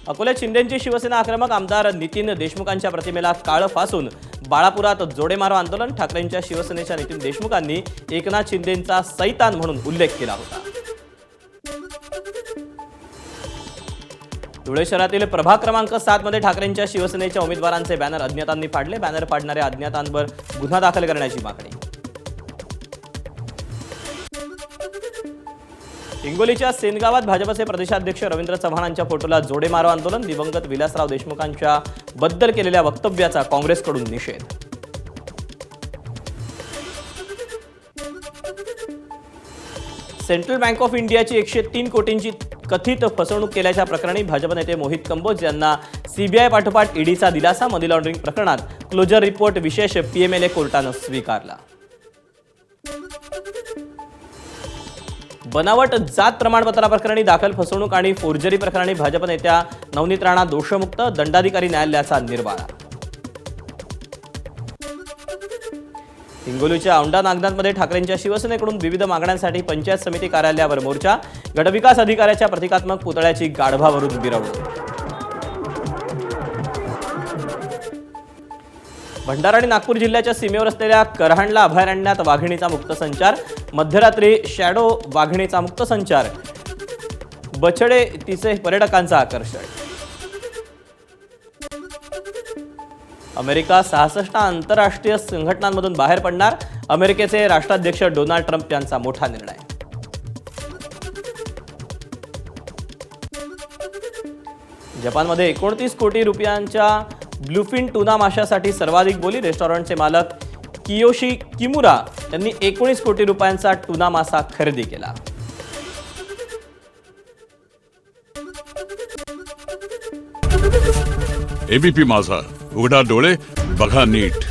अकोल्यात शिंदेंची शिवसेना आक्रमक. आमदार नितीन देशमुखांच्या प्रतिमेला काळं फासून बाळापुरात जोडेमारो आंदोलन. ठाकरेंच्या शिवसेनेच्या नितीन देशमुखांनी एकनाथ शिंदेंचा सैतान म्हणून उल्लेख केला होता. धुळे शहरातील प्रभाग क्रमांक 7 मध्ये ठाकरेंच्या शिवसेनेच्या उमेदवारांचे बॅनर अज्ञातांनी फाडले. बॅनर फाडणाऱ्या अज्ञातांवर गुन्हा दाखल करण्याची मागणी. हिंगोलीच्या सेनगावात भाजपचे प्रदेशाध्यक्ष रवींद्र चव्हाणांच्या फोटोला जोडेमारो आंदोलन. दिवंगत विलासराव देशमुखांच्या बद्दल केलेल्या वक्तव्याचा काँग्रेसकडून निषेध. सेंट्रल बँक ऑफ इंडियाची 103 कोटींची कथित फसवणूक केल्याच्या प्रकरणी भाजप नेते मोहित कंबोज यांना सीबीआय पाठोपाठ ईडीचा दिलासा. मनी लॉन्ड्रिंग प्रकरणात क्लोजर रिपोर्ट विशेष पीएमएलए कोर्टानं स्वीकारला. बनावट जात प्रमाणपत्राप्रकरणी दाखल फसवणूक आणि फोर्जरी प्रकरणी भाजप नेत्या नवनीत राणा दोषमुक्त. दंडाधिकारी न्यायालयाचा निर्वाळा. हिंगोलीच्या औंढा नागनाथमध्ये ठाकरेंच्या शिवसेनेकडून विविध मागण्यांसाठी पंचायत समिती कार्यालयावर मोर्चा. गटविकास अधिकाऱ्याच्या प्रतिकात्मक पुतळ्याची गाढवावरून मिरवणूक. भंडारा आणि नागपूर जिल्ह्याच्या सीमेवर असलेल्या करहांडला अभयारण्यात वाघिणीचा मुक्त संचार. मध्यरात्री शॅडो वाघिणीचा मुक्त संचार. बछडे तिचे पर्यटकांचं आकर्षण. अमेरिका 66 आंतरराष्ट्रीय संघटनांमधून बाहेर पडणार. अमेरिकेचे राष्ट्राध्यक्ष डोनाल्ड ट्रम्प यांचा मोठा निर्णय. जपानमध्ये 29 कोटी रुपयांच्या ब्लूफिन टुना माशासाठी सर्वाधिक बोली. रेस्टॉरंटचे मालक कियोशी किमुरा यांनी 19 कोटी रुपयांचा टुना मासा खरेदी केला. एबीपी माझा, उघडा डोळे बघा नीट.